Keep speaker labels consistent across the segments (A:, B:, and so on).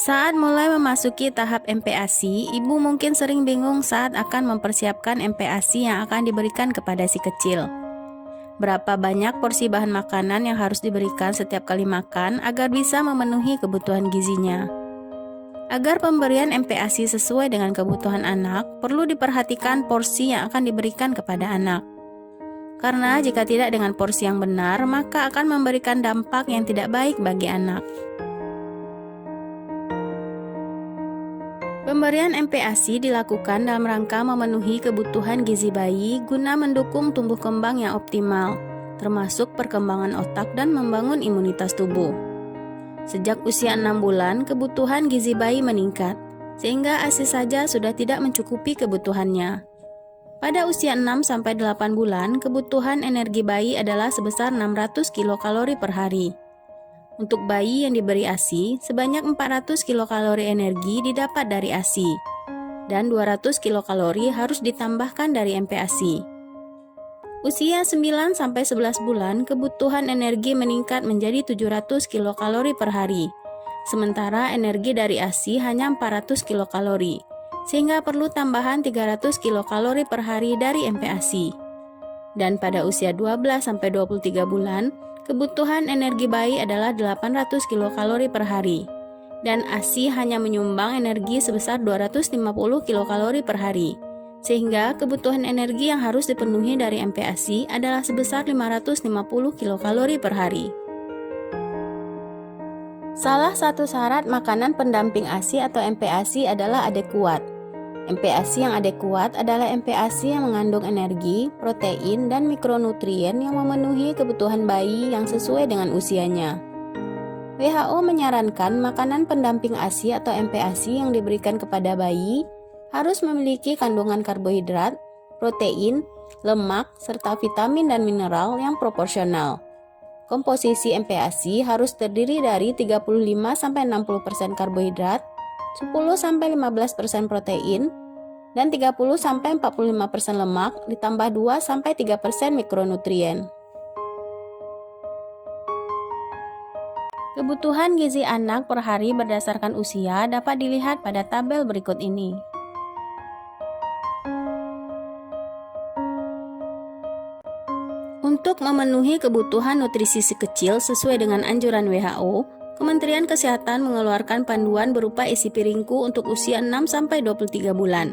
A: Saat mulai memasuki tahap MPASI, ibu mungkin sering bingung saat akan mempersiapkan MPASI yang akan diberikan kepada si kecil. Berapa banyak porsi bahan makanan yang harus diberikan setiap kali makan agar bisa memenuhi kebutuhan gizinya? Agar pemberian MPASI sesuai dengan kebutuhan anak, perlu diperhatikan porsi yang akan diberikan kepada anak. Karena jika tidak dengan porsi yang benar, maka akan memberikan dampak yang tidak baik bagi anak. Pemberian MPASI dilakukan dalam rangka memenuhi kebutuhan gizi bayi guna mendukung tumbuh kembang yang optimal, termasuk perkembangan otak dan membangun imunitas tubuh. Sejak usia 6 bulan, kebutuhan gizi bayi meningkat, sehingga ASI saja sudah tidak mencukupi kebutuhannya. Pada usia 6-8 bulan, kebutuhan energi bayi adalah sebesar 600 kilokalori per hari. Untuk bayi yang diberi ASI, sebanyak 400 kilokalori energi didapat dari ASI, dan 200 kilokalori harus ditambahkan dari MPASI. Usia 9-11 bulan, kebutuhan energi meningkat menjadi 700 kilokalori per hari, sementara energi dari ASI hanya 400 kilokalori, sehingga perlu tambahan 300 kilokalori per hari dari MPASI. Dan pada usia 12-23 bulan, kebutuhan energi bayi adalah 800 kilokalori per hari, dan ASI hanya menyumbang energi sebesar 250 kilokalori per hari, sehingga kebutuhan energi yang harus dipenuhi dari MPASI adalah sebesar 550 kilokalori per hari. Salah satu syarat makanan pendamping ASI atau MPASI adalah adekuat. MPASI yang adekuat adalah MPASI yang mengandung energi, protein, dan mikronutrien yang memenuhi kebutuhan bayi yang sesuai dengan usianya. WHO menyarankan makanan pendamping ASI atau MPASI yang diberikan kepada bayi harus memiliki kandungan karbohidrat, protein, lemak, serta vitamin dan mineral yang proporsional. Komposisi MPASI harus terdiri dari 35-60% karbohidrat, 10-15% protein, dan 30-45% lemak ditambah 2-3% mikronutrien. Kebutuhan gizi anak per hari berdasarkan usia dapat dilihat pada tabel berikut ini. Untuk memenuhi kebutuhan nutrisi si kecil sesuai dengan anjuran WHO, Kementerian Kesehatan mengeluarkan panduan berupa isi piringku untuk usia 6-23 bulan.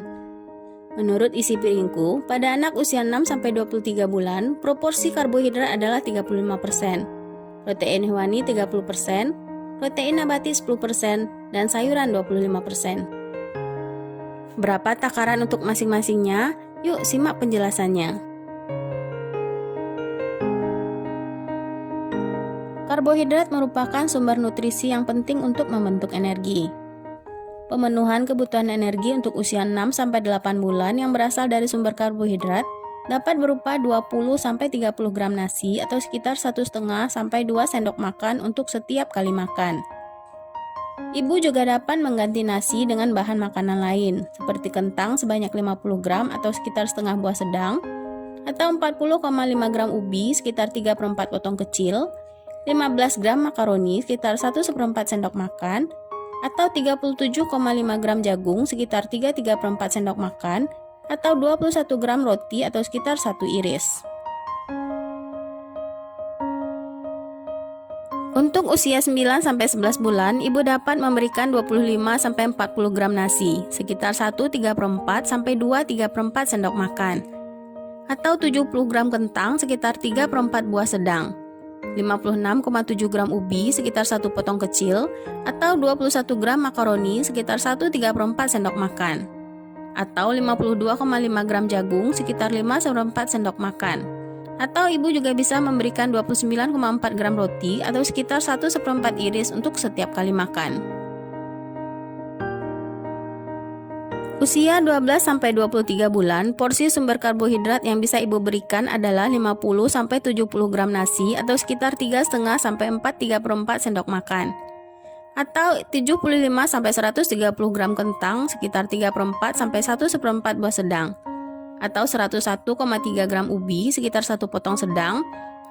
A: Menurut isi piringku, pada anak usia 6-23 bulan, proporsi karbohidrat adalah 35%, protein hewani 30%, protein nabati 10%, dan sayuran 25%. Berapa takaran untuk masing-masingnya? Yuk simak penjelasannya. Karbohidrat merupakan sumber nutrisi yang penting untuk membentuk energi. Pemenuhan kebutuhan energi untuk usia 6-8 bulan yang berasal dari sumber karbohidrat dapat berupa 20-30 gram nasi atau sekitar 1,5-2 sendok makan untuk setiap kali makan. Ibu juga dapat mengganti nasi dengan bahan makanan lain, seperti kentang sebanyak 50 gram atau sekitar setengah buah sedang, atau 40,5 gram ubi sekitar 3/4 potong kecil, 15 gram makaroni sekitar 1/4 sendok makan, atau 37,5 gram jagung sekitar 3/4 sendok makan, atau 21 gram roti atau sekitar 1 iris. Untuk usia 9-11 bulan, ibu dapat memberikan 25-40 gram nasi, sekitar 1/3 sampai 2/3 sendok makan, atau 70 gram kentang sekitar 3/4 buah sedang, 56,7 gram ubi sekitar 1 potong kecil, atau 21 gram makaroni sekitar 1/3 sendok makan, atau 52,5 gram jagung sekitar 5/4 sendok makan, atau ibu juga bisa memberikan 29,4 gram roti atau sekitar 1/4 iris untuk setiap kali makan. Usia 12-23 bulan, porsi sumber karbohidrat yang bisa ibu berikan adalah 50-70 gram nasi atau sekitar 3,5-4/4 sendok makan, atau 75-130 gram kentang sekitar 3/4-1/4 buah sedang, atau 101,3 gram ubi sekitar 1 potong sedang,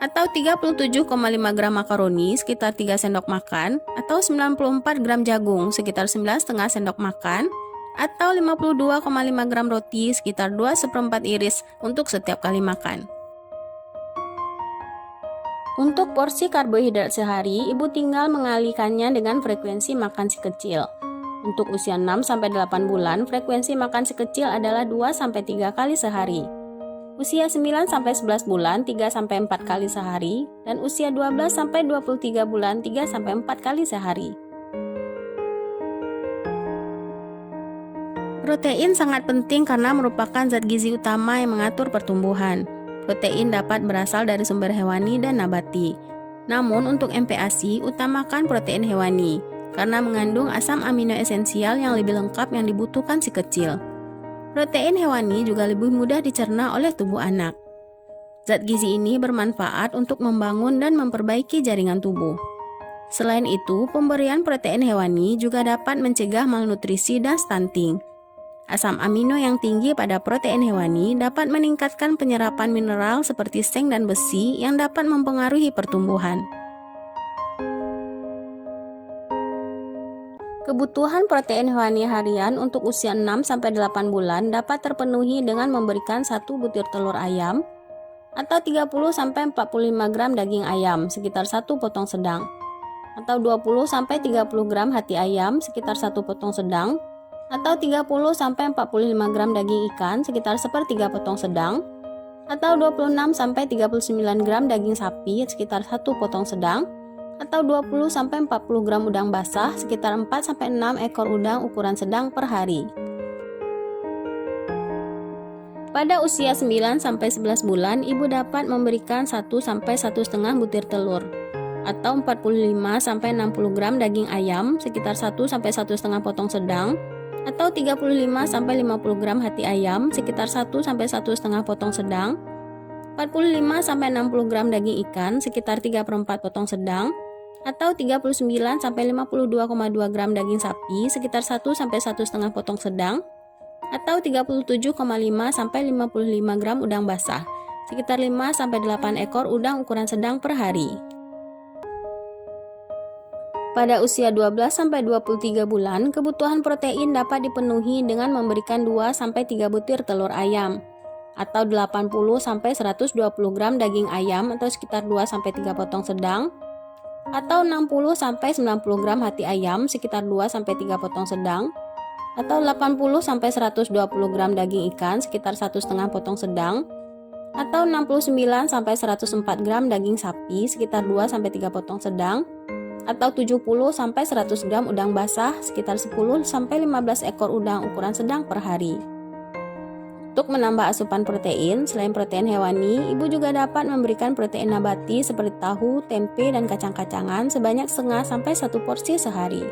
A: atau 37,5 gram makaroni sekitar 3 sendok makan, atau 94 gram jagung sekitar 9,5 sendok makan, atau 52,5 gram roti sekitar 2/4 iris untuk setiap kali makan. Untuk porsi karbohidrat sehari, ibu tinggal mengalihkannya dengan frekuensi makan si kecil. Untuk usia 6-8 bulan, frekuensi makan si kecil adalah 2-3 kali sehari. Usia 9-11 bulan 3-4 kali sehari, dan usia 12-23 bulan 3-4 kali sehari. Protein sangat penting karena merupakan zat gizi utama yang mengatur pertumbuhan. Protein dapat berasal dari sumber hewani dan nabati. Namun untuk MPASI, utamakan protein hewani, karena mengandung asam amino esensial yang lebih lengkap yang dibutuhkan si kecil. Protein hewani juga lebih mudah dicerna oleh tubuh anak. Zat gizi ini bermanfaat untuk membangun dan memperbaiki jaringan tubuh. Selain itu, pemberian protein hewani juga dapat mencegah malnutrisi dan stunting. Asam amino yang tinggi pada protein hewani dapat meningkatkan penyerapan mineral seperti seng dan besi yang dapat mempengaruhi pertumbuhan. Kebutuhan protein hewani harian untuk usia 6-8 bulan dapat terpenuhi dengan memberikan 1 butir telur ayam atau 30-45 gram daging ayam sekitar 1 potong sedang, atau 20-30 gram hati ayam sekitar 1 potong sedang, atau 30-45 gram daging ikan sekitar 1/3 potong sedang, atau 26-39 gram daging sapi sekitar 1 potong sedang, atau 20-40 gram udang basah sekitar 4-6 ekor udang ukuran sedang per hari. Pada usia 9-11 bulan, ibu dapat memberikan 1-1,5 butir telur, atau 45-60 gram daging ayam sekitar 1-1,5 potong sedang, atau 35-50 gram hati ayam sekitar 1-1,5 potong sedang, 45-60 gram daging ikan sekitar 3/4 potong sedang, atau 39-52,2 gram daging sapi sekitar 1-1,5 potong sedang, atau 37,5-55 gram udang basah sekitar 5-8 ekor udang ukuran sedang per hari. Pada usia 12-23 bulan, kebutuhan protein dapat dipenuhi dengan memberikan 2-3 butir telur ayam, atau 80-120 gram daging ayam atau sekitar 2-3 potong sedang, atau 60-90 gram hati ayam sekitar 2-3 potong sedang, atau 80-120 gram daging ikan sekitar 1,5 potong sedang, atau 69-104 gram daging sapi sekitar 2-3 potong sedang, atau 70-100 gram udang basah sekitar 10-15 ekor udang ukuran sedang per hari. Untuk menambah asupan protein, selain protein hewani, ibu juga dapat memberikan protein nabati seperti tahu, tempe, dan kacang-kacangan sebanyak 0,5-1 porsi sehari.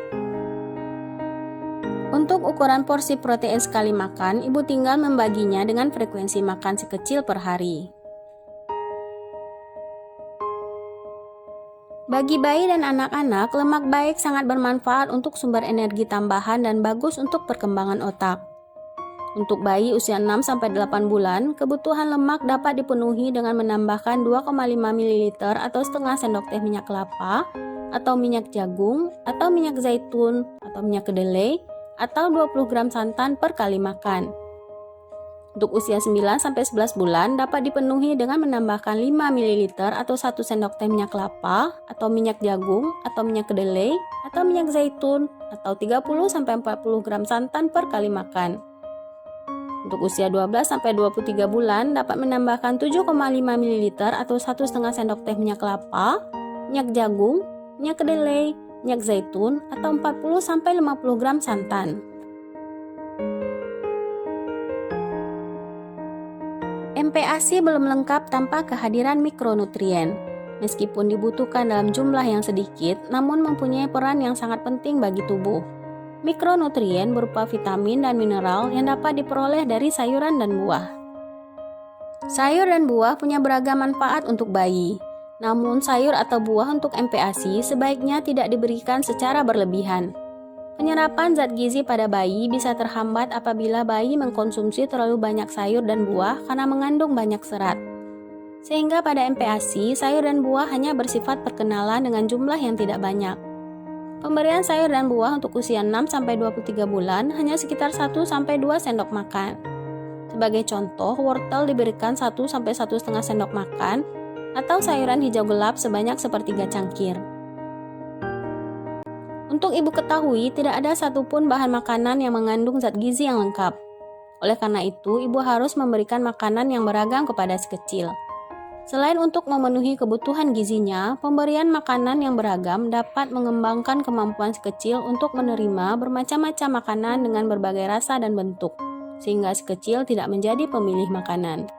A: Untuk ukuran porsi protein sekali makan, ibu tinggal membaginya dengan frekuensi makan si kecil per hari. Bagi bayi dan anak-anak, lemak baik sangat bermanfaat untuk sumber energi tambahan dan bagus untuk perkembangan otak. Untuk bayi usia 6-8 bulan, kebutuhan lemak dapat dipenuhi dengan menambahkan 2,5 ml atau setengah sendok teh minyak kelapa, atau minyak jagung, atau minyak zaitun, atau minyak kedelai, atau 20 gram santan per kali makan. Untuk usia 9-11 bulan dapat dipenuhi dengan menambahkan 5 ml atau 1 sendok teh minyak kelapa, atau minyak jagung, atau minyak kedelai, atau minyak zaitun, atau 30-40 gram santan per kali makan. Untuk usia 12-23 bulan dapat menambahkan 7,5 ml atau 1,5 sendok teh minyak kelapa, minyak jagung, minyak kedelai, minyak zaitun, atau 40-50 gram santan. MPASI belum lengkap tanpa kehadiran mikronutrien. Meskipun dibutuhkan dalam jumlah yang sedikit, namun mempunyai peran yang sangat penting bagi tubuh. Mikronutrien berupa vitamin dan mineral yang dapat diperoleh dari sayuran dan buah. Sayur dan buah punya beragam manfaat untuk bayi. Namun sayur atau buah untuk MPASI sebaiknya tidak diberikan secara berlebihan. Penyerapan zat gizi pada bayi bisa terhambat apabila bayi mengkonsumsi terlalu banyak sayur dan buah karena mengandung banyak serat. Sehingga pada MPASI, sayur dan buah hanya bersifat perkenalan dengan jumlah yang tidak banyak. Pemberian sayur dan buah untuk usia 6-23 bulan hanya sekitar 1-2 sendok makan. Sebagai contoh, wortel diberikan 1-1,5 sendok makan atau sayuran hijau gelap sebanyak sepertiga cangkir. Untuk ibu ketahui, tidak ada satupun bahan makanan yang mengandung zat gizi yang lengkap. Oleh karena itu, ibu harus memberikan makanan yang beragam kepada si kecil. Selain untuk memenuhi kebutuhan gizinya, pemberian makanan yang beragam dapat mengembangkan kemampuan si kecil untuk menerima bermacam-macam makanan dengan berbagai rasa dan bentuk, sehingga si kecil tidak menjadi pemilih makanan.